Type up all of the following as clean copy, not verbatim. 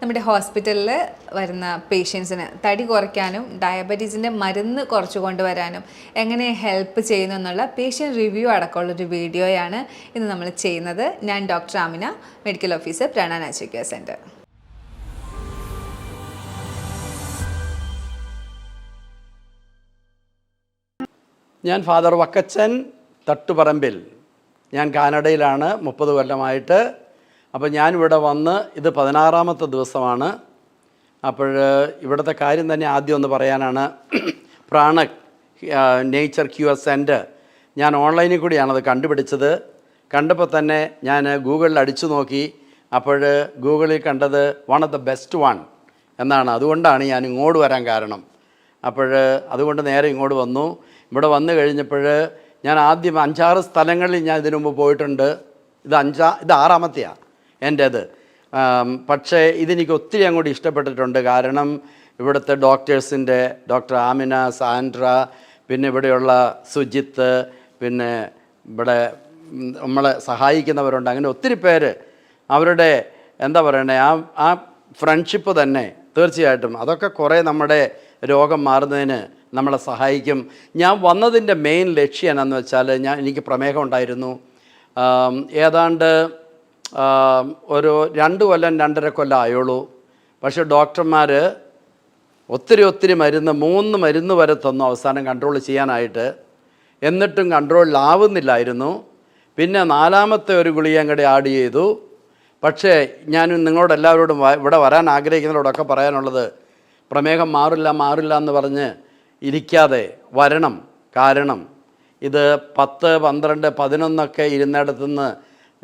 നമ്മുടെ ഹോസ്പിറ്റലിൽ വരുന്ന പേഷ്യൻസിന് തടി കുറയ്ക്കാനും ഡയബറ്റീസിൻ്റെ മരുന്ന് കുറച്ച് കൊണ്ടുവരാനും എങ്ങനെ ഹെൽപ്പ് ചെയ്യുന്നു എന്നുള്ള പേഷ്യൻ്റ് റിവ്യൂ അടക്കമുള്ളൊരു വീഡിയോയാണ് ഇന്ന് നമ്മൾ ചെയ്യുന്നത്. ഞാൻ doctor Amina, medical officer Prana natural care centre. ഞാൻ ഫാദർ വക്കച്ചൻ തട്ടുപറമ്പിൽ. ഞാൻ കാനഡയിലാണ് 30 കൊല്ലമായിട്ട്. അപ്പോൾ ഞാനിവിടെ വന്ന് ഇത് 16ാമത്തെ ദിവസമാണ്. അപ്പോൾ ഇവിടുത്തെ കാര്യം തന്നെ ആദ്യം ഒന്ന് പറയാനാണ്. പ്രാണ നേച്ചർ ക്യൂർ സെൻറ്റർ ഞാൻ ഓൺലൈനിൽ കൂടിയാണത് കണ്ടുപിടിച്ചത്. കണ്ടപ്പോൾ തന്നെ ഞാൻ ഗൂഗിളിൽ അടിച്ചു നോക്കി. അപ്പോൾ ഗൂഗിളിൽ കണ്ടത് one of the best one എന്നാണ്. അതുകൊണ്ടാണ് ഞാൻ ഇങ്ങോട്ട് വരാൻ കാരണം. അതുകൊണ്ട് നേരെ ഇങ്ങോട്ട് വന്നു. ഇവിടെ വന്നു കഴിഞ്ഞപ്പോൾ ഞാൻ ആദ്യം 5-6 സ്ഥലങ്ങളിൽ ഞാൻ ഇതിനു മുമ്പ് പോയിട്ടുണ്ട്. ഇത് 6ാമത്തെയാണ് എൻ്റേത്. പക്ഷേ ഇതെനിക്ക് ഒത്തിരി അങ്ങോട്ട് ഇഷ്ടപ്പെട്ടിട്ടുണ്ട്. കാരണം ഇവിടുത്തെ ഡോക്ടർ ആമിന, സാൻഡ്ര, പിന്നെ ഇവിടെയുള്ള സുജിത്ത്, പിന്നെ ഇവിടെ നമ്മളെ സഹായിക്കുന്നവരുണ്ട്. അങ്ങനെ ഒത്തിരി പേര് അവരുടെ എന്താ പറയണേ ആ ഫ്രണ്ട്ഷിപ്പ് തന്നെ തീർച്ചയായിട്ടും അതൊക്കെ കുറേ നമ്മുടെ രോഗം മാറുന്നതിന് നമ്മളെ സഹായിക്കും. ഞാൻ വന്നതിൻ്റെ മെയിൻ ലക്ഷ്യം എന്നാന്ന് വെച്ചാൽ എനിക്ക് പ്രമേഹം ഉണ്ടായിരുന്നു. ഏതാണ്ട് ഒരു 2 കൊല്ലം 2.5 കൊല്ലം ആയുള്ളൂ. പക്ഷേ ഡോക്ടർമാർ ഒത്തിരി മരുന്ന് 3 മരുന്ന് വരെ തന്നു അവസാനം കൺട്രോൾ ചെയ്യാനായിട്ട്. എന്നിട്ടും കൺട്രോളിലാവുന്നില്ലായിരുന്നു. പിന്നെ 4ാമത്തെ ഒരു ഗുളികയും കൂടെ ആഡ് ചെയ്തു. പക്ഷേ ഞാൻ നിങ്ങളോട് എല്ലാവരോടും ഇവിടെ വരാൻ ആഗ്രഹിക്കുന്നവരോടൊക്കെ പറയാനുള്ളത്, പ്രമേഹം മാറില്ല എന്ന് പറഞ്ഞ് ഇരിക്കാതെ വരണം. കാരണം ഇത് 10, 12, 11 ഇരുന്നിടത്തുനിന്ന്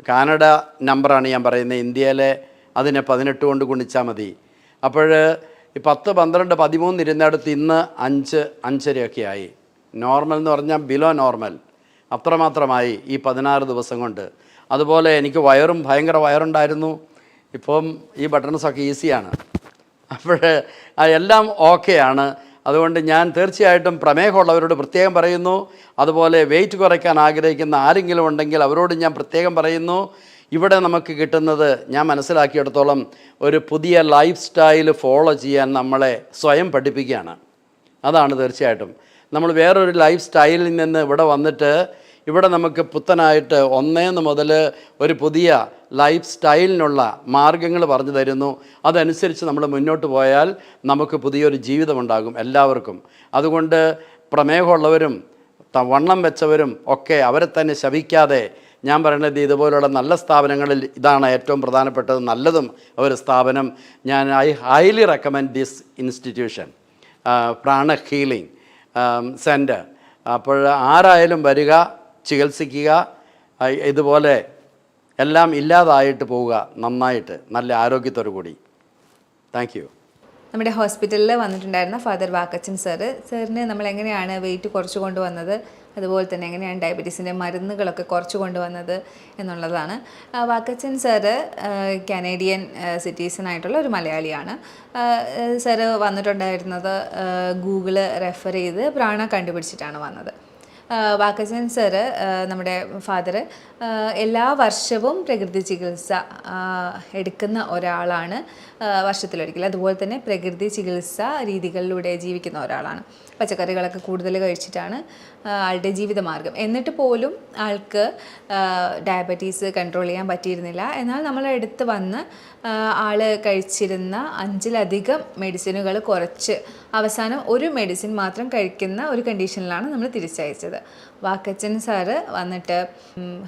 കാനഡ നമ്പറാണ് ഞാൻ പറയുന്നത്. ഇന്ത്യയിലെ അതിനെ 18 കൊണ്ട് ഗുണിച്ചാൽ മതി. അപ്പോൾ ഈ 10, 12, 13 ഇരുന്നിടത്ത് ഇന്ന് 5, 5.5 ആയി. നോർമൽ എന്ന് പറഞ്ഞാൽ ബിലോ നോർമൽ അത്രമാത്രമായി ഈ 16 ദിവസം കൊണ്ട്. അതുപോലെ എനിക്ക് ഭയങ്കര വയറുണ്ടായിരുന്നു. ഇപ്പം ഈ ബട്ടൺസൊക്കെ ഈസിയാണ്. അപ്പോൾ എല്ലാം ഓക്കെയാണ്. അതുകൊണ്ട് ഞാൻ തീർച്ചയായിട്ടും പ്രമേഹമുള്ളവരോട് പ്രത്യേകം പറയുന്നു. അതുപോലെ വെയിറ്റ് കുറയ്ക്കാൻ ആഗ്രഹിക്കുന്ന ആരെങ്കിലും ഉണ്ടെങ്കിൽ അവരോട് ഞാൻ പ്രത്യേകം പറയുന്നു. ഇവിടെ നമുക്ക് കിട്ടുന്നത് ഞാൻ മനസ്സിലാക്കിയിടത്തോളം ഒരു പുതിയ ലൈഫ് സ്റ്റൈൽ ഫോളോ ചെയ്യാൻ നമ്മളെ സ്വയം പഠിപ്പിക്കുകയാണ്. അതാണ് തീർച്ചയായിട്ടും. നമ്മൾ വേറൊരു ലൈഫ് സ്റ്റൈലിൽ നിന്ന് ഇവിടെ വന്നിട്ട് ഇവിടെ നമുക്ക് പുത്തനായിട്ട് 1 മുതൽ ഒരു പുതിയ ലൈഫ് സ്റ്റൈലിനുള്ള മാർഗ്ഗങ്ങൾ പറഞ്ഞു തരുന്നു. അതനുസരിച്ച് നമ്മൾ മുന്നോട്ട് പോയാൽ നമുക്ക് പുതിയൊരു ജീവിതമുണ്ടാകും എല്ലാവർക്കും. അതുകൊണ്ട് പ്രമേഹമുള്ളവരും വണ്ണം വെച്ചവരും ഒക്കെ അവരെ തന്നെ ശപിക്കാതെ ഞാൻ പറയുന്നത് ഇതുപോലുള്ള നല്ല സ്ഥാപനങ്ങളിൽ ഇതാണ് ഏറ്റവും പ്രധാനപ്പെട്ടത്, നല്ലതും ഒരു സ്ഥാപനം. ഞാൻ highly recommend this institution, Prana healing centre. അപ്പോൾ ആരായാലും വരിക, ചികിത്സിക്കുക. ഇതുപോലെ എല്ലാം ഇല്ലാതായിട്ട് പോവുക നന്നായിട്ട്, നല്ല ആരോഗ്യത്തോടു കൂടി. Thank you. നമ്മുടെ ഹോസ്പിറ്റലിൽ വന്നിട്ടുണ്ടായിരുന്ന ഫാദർ വാക്കച്ചൻ സാറിന് നമ്മൾ എങ്ങനെയാണ് വെയിറ്റ് കുറച്ച് കൊണ്ടുവന്നത്, അതുപോലെ തന്നെ എങ്ങനെയാണ് ഡയബറ്റീസിൻ്റെ മരുന്നുകളൊക്കെ കുറച്ച് കൊണ്ടുവന്നത് എന്നുള്ളതാണ്. വാക്കച്ചൻ സാറ് കനേഡിയൻ സിറ്റിസണായിട്ടുള്ള ഒരു മലയാളിയാണ്. സാറ് വന്നിട്ടുണ്ടായിരുന്നത് ഗൂഗിള് റെഫർ ചെയ്ത് പ്രാണ കണ്ടുപിടിച്ചിട്ടാണ് വന്നത്. വാക്കച്ചൻ സാറ് നമ്മുടെ ഫാദർ എല്ലാ വർഷവും പ്രകൃതി ചികിത്സ എടുക്കുന്ന ഒരാളാണ്, വർഷത്തിലൊരിക്കൽ. അതുപോലെ തന്നെ പ്രകൃതി ചികിത്സാ രീതികളിലൂടെ ജീവിക്കുന്ന ഒരാളാണ്. പച്ചക്കറികളൊക്കെ കൂടുതൽ കഴിച്ചിട്ടാണ് ആളുടെ ജീവിതമാർഗം. എന്നിട്ട് പോലും ആൾക്ക് ഡയബറ്റീസ് കൺട്രോൾ ചെയ്യാൻ പറ്റിയിരുന്നില്ല. എന്നാൽ നമ്മളെ അടുത്ത് വന്ന് ആൾ കഴിച്ചിരുന്ന 5ലധികം മെഡിസിനുകൾ കുറച്ച് അവസാനം ഒരു മെഡിസിൻ മാത്രം കഴിക്കുന്ന ഒരു കണ്ടീഷനിലാണ് നമ്മൾ തിരിച്ചയച്ചത്. വാക്കച്ചൻ സാറ് വന്നിട്ട്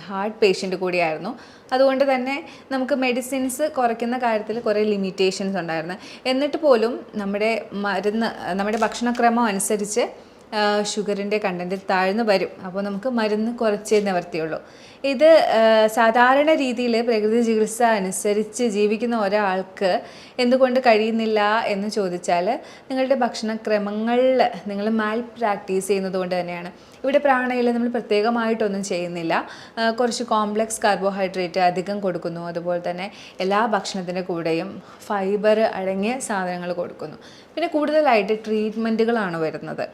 ഹാർട്ട് പേഷ്യൻ്റ് കൂടിയായിരുന്നു. അതുകൊണ്ട് തന്നെ നമുക്ക് മെഡിസിൻസ് കുറയ്ക്കുന്ന കാര്യത്തിൽ കുറേ ലിമിറ്റേഷൻസ് ഉണ്ടായിരുന്നു. എന്നിട്ട് പോലും നമ്മുടെ ഭക്ഷണക്രമം അനുസരിച്ച് ഷുഗറിൻ്റെ കണ്ടൻറ്റ് താഴ്ന്നു വരും. അപ്പോൾ നമുക്ക് മരുന്ന് കുറച്ചേ നിവർത്തിയുള്ളൂ. ഇത് സാധാരണ രീതിയിൽ പ്രകൃതി ചികിത്സ അനുസരിച്ച് ജീവിക്കുന്ന ഒരാൾക്ക് എന്തുകൊണ്ട് കഴിയുന്നില്ല എന്ന് ചോദിച്ചാൽ നിങ്ങളുടെ ഭക്ഷണക്രമങ്ങളിൽ നിങ്ങൾ മാൽ പ്രാക്ടീസ് ചെയ്യുന്നത് കൊണ്ട് തന്നെയാണ്. ഇവിടെ പ്രാണയിൽ നമ്മൾ പ്രത്യേകമായിട്ടൊന്നും ചെയ്യുന്നില്ല. കുറച്ച് കോംപ്ലക്സ് കാർബോഹൈഡ്രേറ്റ് അധികം കൊടുക്കുന്നു. അതുപോലെ തന്നെ എല്ലാ ഭക്ഷണത്തിൻ്റെ കൂടെയും ഫൈബർ അടങ്ങിയ സാധനങ്ങൾ കൊടുക്കുന്നു. പിന്നെ കൂടുതലായിട്ട് ട്രീറ്റ്മെൻറ്റുകളാണ് വരുന്നത്.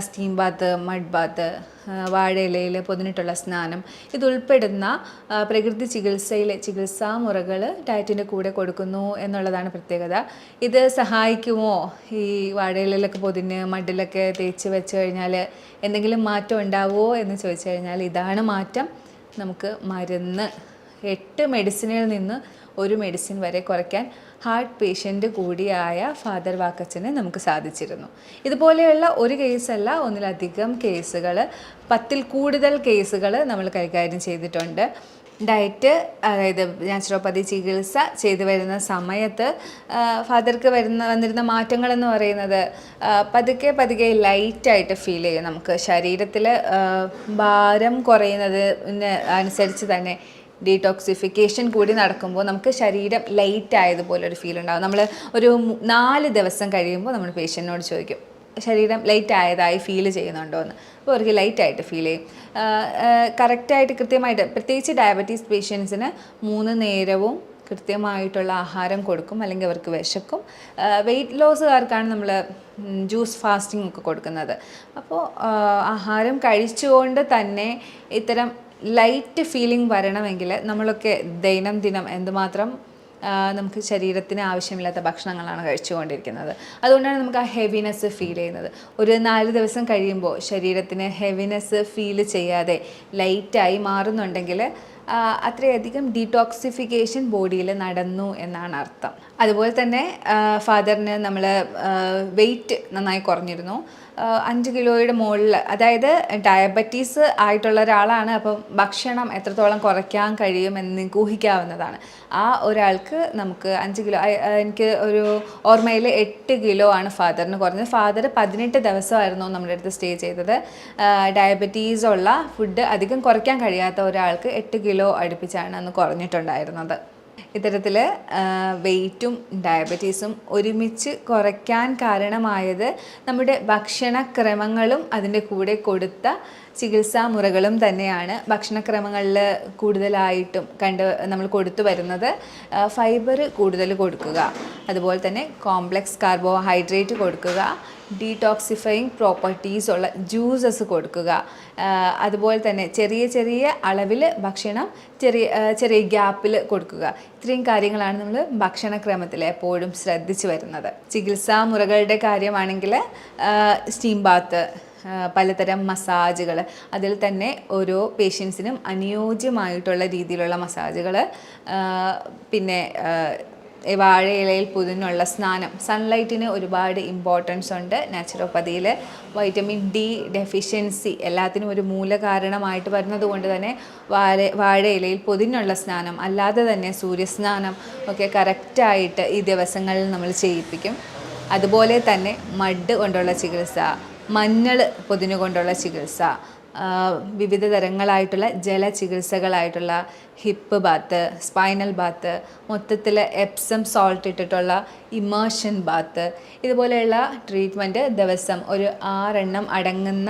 സ്റ്റീം ബാത്ത്, മഡ് ബാത്ത്, വാഴയിലയിൽ പൊതിഞ്ഞിട്ടുള്ള സ്നാനം, ഇതുൾപ്പെടുന്ന പ്രകൃതി ചികിത്സാ മുറകൾ ഡയറ്റിൻ്റെ കൂടെ കൊടുക്കുന്നു എന്നുള്ളതാണ് പ്രത്യേകത. ഇത് സഹായിക്കുമോ? ഈ വാഴയിലൊക്കെ പൊതിഞ്ഞ് മഡിലൊക്കെ തേച്ച് വെച്ച് കഴിഞ്ഞാൽ എന്തെങ്കിലും മാറ്റം ഉണ്ടാവുമോ എന്ന് ചോദിച്ചു കഴിഞ്ഞാൽ ഇതാണ് മാറ്റം. നമുക്ക് മരുന്ന് 8 മെഡിസിനിൽ നിന്ന് 1 മെഡിസിൻ വരെ കുറയ്ക്കാൻ ഹാർട്ട് പേഷ്യൻ്റ് കൂടിയായ ഫാദർ വാക്കച്ചന് നമുക്ക് സാധിച്ചിരുന്നു. ഇതുപോലെയുള്ള ഒരു കേസല്ല, ഒന്നിലധികം കേസുകൾ, 10ൽ കൂടുതൽ കേസുകൾ നമ്മൾ കൈകാര്യം ചെയ്തിട്ടുണ്ട്. ഡയറ്റ്, അതായത് നാച്ചുറോപ്പതി ചികിത്സ ചെയ്തു വരുന്ന സമയത്ത് ഫാദർക്ക് വന്നിരുന്ന മാറ്റങ്ങളെന്ന് പറയുന്നത് പതുക്കെ ലൈറ്റായിട്ട് ഫീൽ ചെയ്യും. നമുക്ക് ശരീരത്തിൽ ഭാരം കുറയുന്നതിന് അനുസരിച്ച് തന്നെ ഡീടോക്സിഫിക്കേഷൻ കൂടി നടക്കുമ്പോൾ നമുക്ക് ശരീരം ലൈറ്റ് ആയതുപോലെ ഒരു ഫീൽ ഉണ്ടാകും. നമ്മൾ ഒരു 4 ദിവസം കഴിയുമ്പോൾ നമ്മൾ പേഷ്യൻറ്റിനോട് ചോദിക്കും ശരീരം ലൈറ്റ് ആയതായി ഫീൽ ചെയ്യുന്നുണ്ടോ എന്ന്. അപ്പോൾ അവർക്ക് ലൈറ്റായിട്ട് ഫീൽ ചെയ്യും. കറക്റ്റായിട്ട് കൃത്യമായിട്ട്, പ്രത്യേകിച്ച് ഡയബറ്റീസ് പേഷ്യൻസിന് 3 നേരവും കൃത്യമായിട്ടുള്ള ആഹാരം കൊടുക്കും, അല്ലെങ്കിൽ അവർക്ക് വിശക്കും. വെയിറ്റ് ലോസുകാർക്കാണ് നമ്മൾ ജ്യൂസ് ഫാസ്റ്റിംഗ് ഒക്കെ കൊടുക്കുന്നത്. അപ്പോൾ ആഹാരം കഴിച്ചുകൊണ്ട് തന്നെ ഇത്തരം ലൈറ്റ് ഫീലിംഗ് വരണമെങ്കിൽ നമ്മളൊക്കെ ദൈനംദിനം എന്തുമാത്രം നമുക്ക് ശരീരത്തിന് ആവശ്യമില്ലാത്ത ഭക്ഷണങ്ങളാണ് കഴിച്ചുകൊണ്ടിരിക്കുന്നത്. അതുകൊണ്ടാണ് നമുക്ക് ആ ഹെവിനെസ് ഫീൽ ചെയ്യുന്നത്. ഒരു 4 ദിവസം കഴിയുമ്പോൾ ശരീരത്തിന് ഹെവിനെസ് ഫീൽ ചെയ്യാതെ ലൈറ്റായി മാറുന്നുണ്ടെങ്കിൽ അത്രയധികം ഡീടോക്സിഫിക്കേഷൻ ബോഡിയിൽ നടന്നു എന്നാണ് അർത്ഥം. അതുപോലെ തന്നെ ഫാദറിന് നമ്മൾ വെയിറ്റ് നന്നായി കുറഞ്ഞിരുന്നു. 5 കിലോയുടെ മുകളിൽ, അതായത് ഡയബറ്റീസ് ആയിട്ടുള്ള ഒരാളാണ്. അപ്പം ഭക്ഷണം എത്രത്തോളം കുറയ്ക്കാൻ കഴിയുമെന്ന് നിങ്ങൾക്ക് ഊഹിക്കാവുന്നതാണ്. ആ ഒരാൾക്ക് നമുക്ക് 5 കിലോ, എനിക്ക് ഒരു ഓർമ്മയിൽ 8 കിലോ ആണ് ഫാദറിന് കുറഞ്ഞത്. ഫാദർ 18 ദിവസമായിരുന്നു നമ്മുടെ അടുത്ത് സ്റ്റേ ചെയ്തത്. ഡയബറ്റീസ് ഉള്ള, ഫുഡ് അധികം കുറയ്ക്കാൻ കഴിയാത്ത ഒരാൾക്ക് 8 കിലോ അടുപ്പിച്ചാണ് അന്ന് കുറഞ്ഞിട്ടുണ്ടായിരുന്നത്. ഇത്തരത്തിൽ വെയിറ്റും ഡയബറ്റീസും ഒരുമിച്ച് കുറയ്ക്കാൻ കാരണമായത് നമ്മുടെ ഭക്ഷണക്രമങ്ങളും അതിൻ്റെ കൂടെ കൊടുത്ത ചികിത്സാ മുറകളും തന്നെയാണ്. ഭക്ഷണക്രമങ്ങളിൽ കൂടുതലായിട്ടും നമ്മൾ കൊടുത്തു വരുന്നത് ഫൈബർ കൂടുതൽ കൊടുക്കുക, അതുപോലെ തന്നെ കോംപ്ലക്സ് കാർബോഹൈഡ്രേറ്റ് കൊടുക്കുക, ഡീടോക്സിഫയിങ് പ്രോപ്പർട്ടീസ് ഉള്ള ജ്യൂസസ് കൊടുക്കുക, അതുപോലെ തന്നെ ചെറിയ അളവിൽ ഭക്ഷണം ചെറിയ ഗ്യാപ്പിൽ കൊടുക്കുക. ഇത്രയും കാര്യങ്ങളാണ് നമ്മൾ ഭക്ഷണക്രമത്തിൽ എപ്പോഴും ശ്രദ്ധിച്ചു വരുന്നത്. ചികിത്സാ മുറകളുടെ കാര്യമാണെങ്കിൽ സ്റ്റീം ബാത്ത്, പലതരം മസാജുകൾ, അതിൽ തന്നെ ഓരോ പേഷ്യൻസിനും അനുയോജ്യമായിട്ടുള്ള രീതിയിലുള്ള മസാജുകൾ, പിന്നെ വാഴയിലയിൽ പൊതിഞ്ഞുള്ള സ്നാനം. സൺലൈറ്റിന് ഒരുപാട് ഇമ്പോർട്ടൻസ് ഉണ്ട് നാച്ചുറോപ്പതിയിൽ. വൈറ്റമിൻ ഡി ഡെഫിഷ്യൻസി എല്ലാത്തിനും ഒരു മൂലകാരണമായിട്ട് വരുന്നത് കൊണ്ട് തന്നെ വാഴയിലയിൽ പൊതിഞ്ഞുള്ള സ്നാനം, അല്ലാതെ തന്നെ സൂര്യസ്നാനം ഒക്കെ കറക്റ്റായിട്ട് ഈ ദിവസങ്ങളിൽ നമ്മൾ ചെയ്യിപ്പിക്കും. അതുപോലെ തന്നെ മഡ് കൊണ്ടുള്ള ചികിത്സ, മഞ്ഞൾ പൊതിഞ്ഞുകൊണ്ടുള്ള ചികിത്സ, വിവിധ തരങ്ങളായിട്ടുള്ള ജലചികിത്സകളായിട്ടുള്ള ഹിപ്പ് ബാത്ത്, സ്പൈനൽ ബാത്ത്, മൊത്തത്തിൽ എപ്സം സോൾട്ട് ഇട്ടിട്ടുള്ള ഇമേർഷൻ ബാത്ത്, ഇതുപോലെയുള്ള ട്രീറ്റ്മെൻറ്റ് ദിവസം ഒരു 6 എണ്ണം അടങ്ങുന്ന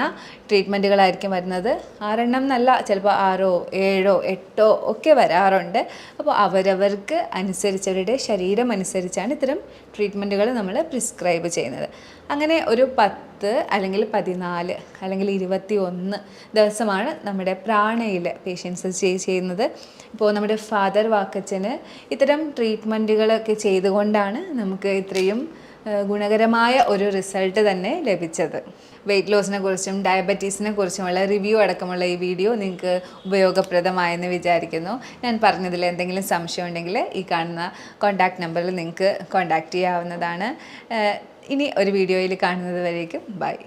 ട്രീറ്റ്മെൻറ്റുകളായിരിക്കും വരുന്നത്. 6 എണ്ണം എന്നല്ല, ചിലപ്പോൾ 6, 7, 8 ഒക്കെ വരാറുണ്ട്. അപ്പോൾ അവരവർക്ക് അനുസരിച്ചവരുടെ ശരീരം അനുസരിച്ചാണ് ഇത്തരം ട്രീറ്റ്മെൻറ്റുകൾ നമ്മൾ പ്രിസ്ക്രൈബ് ചെയ്യുന്നത്. അങ്ങനെ ഒരു 10 അല്ലെങ്കിൽ 14 അല്ലെങ്കിൽ 21 ദിവസമാണ് നമ്മുടെ പ്രാണയിൽ പേഷ്യൻസ് ചെയ്യുന്നത്. ഇപ്പോൾ നമ്മുടെ ഫാദർ വാക്കച്ചന് ഇത്തരം ട്രീറ്റ്മെൻറ്റുകളൊക്കെ ചെയ്തുകൊണ്ടാണ് നമുക്ക് ഇത്രയും ഗുണകരമായ ഒരു റിസൾട്ട് തന്നെ ലഭിച്ചത്. വെയിറ്റ് ലോസിനെ കുറിച്ചും ഡയബറ്റീസിനെ കുറിച്ചുമുള്ള റിവ്യൂ അടക്കമുള്ള ഈ വീഡിയോ നിങ്ങൾക്ക് ഉപയോഗപ്രദമായെന്ന് വിചാരിക്കുന്നു. ഞാൻ പറഞ്ഞതിൽ എന്തെങ്കിലും സംശയം ഉണ്ടെങ്കിൽ ഈ കാണുന്ന കോൺടാക്റ്റ് നമ്പറിൽ നിങ്ങൾക്ക് കോൺടാക്റ്റ് ചെയ്യാവുന്നതാണ്. ഇനി ഒരു വീഡിയോയിൽ കാണുന്നത് വരേക്കും ബൈ.